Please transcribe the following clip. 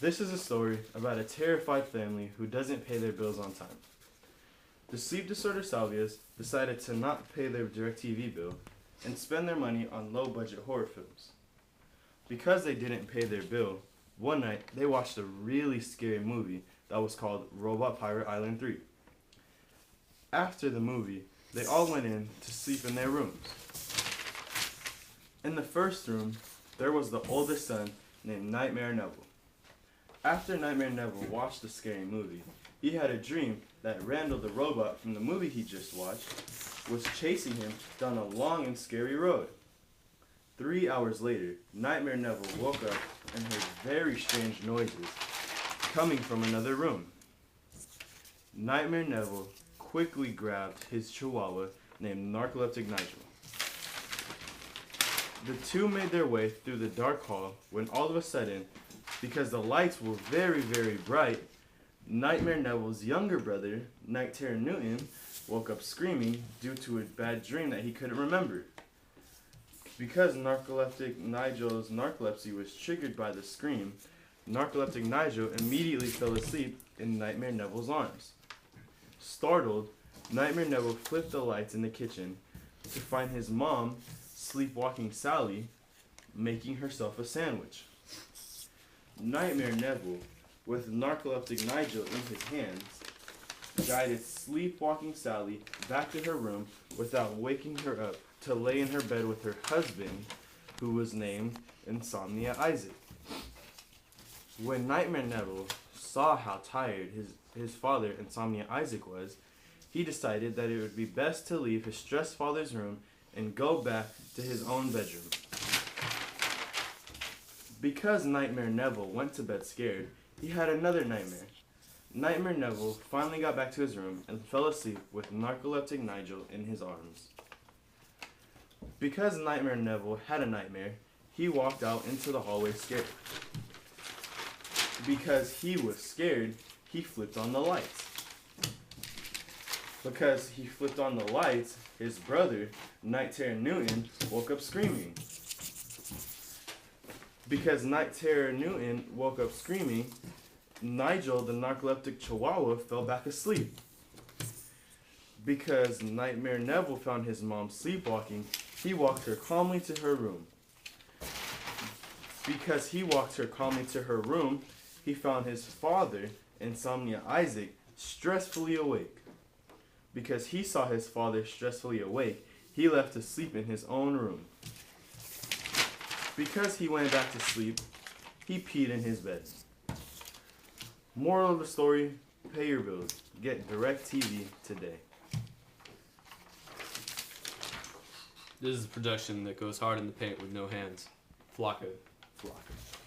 This is a story about a terrified family who doesn't pay their bills on time. The sleep disorder Salvias decided to not pay their DirecTV bill and spend their money on low-budget horror films. Because they didn't pay their bill, one night they watched a really scary movie that was called Robot Pirate Island 3. After the movie, they all went in to sleep in their rooms. In the first room, there was the oldest son named Nightmare Neville. After Nightmare Neville watched the scary movie, he had a dream that Randall the robot from the movie he just watched was chasing him down a long and scary road. 3 hours later, Nightmare Neville woke up and heard very strange noises coming from another room. Nightmare Neville quickly grabbed his chihuahua named Narcoleptic Nigel. The two made their way through the dark hall when all of a sudden, because the lights were very, very bright, Nightmare Neville's younger brother, Night Terror Newton, woke up screaming due to a bad dream that he couldn't remember. Because Narcoleptic Nigel's narcolepsy was triggered by the scream, Narcoleptic Nigel immediately fell asleep in Nightmare Neville's arms. Startled, Nightmare Neville flipped the lights in the kitchen to find his mom, sleepwalking Sally, making herself a sandwich. Nightmare Neville, with Narcoleptic Nigel in his hands, guided sleepwalking Sally back to her room without waking her up to lay in her bed with her husband, who was named Insomnia Isaac. When Nightmare Neville saw how tired his father, Insomnia Isaac, was, he decided that it would be best to leave his stressed father's room and go back to his own bedroom. Because Nightmare Neville went to bed scared, he had another nightmare. Nightmare Neville finally got back to his room and fell asleep with Narcoleptic Nigel in his arms. Because Nightmare Neville had a nightmare, he walked out into the hallway scared. Because he was scared, he flipped on the lights. Because he flipped on the lights, his brother, Night Terror Newton, woke up screaming. Because Night Terror Newton woke up screaming, Nigel, the narcoleptic chihuahua, fell back asleep. Because Nightmare Neville found his mom sleepwalking, he walked her calmly to her room. Because he walked her calmly to her room, he found his father, Insomnia Isaac, stressfully awake. Because he saw his father stressfully awake, he left to sleep in his own room. Because he went back to sleep, he peed in his bed. Moral of the story, pay your bills. Get DirecTV today. This is a production that goes hard in the paint with no hands. Flocka. Flocker.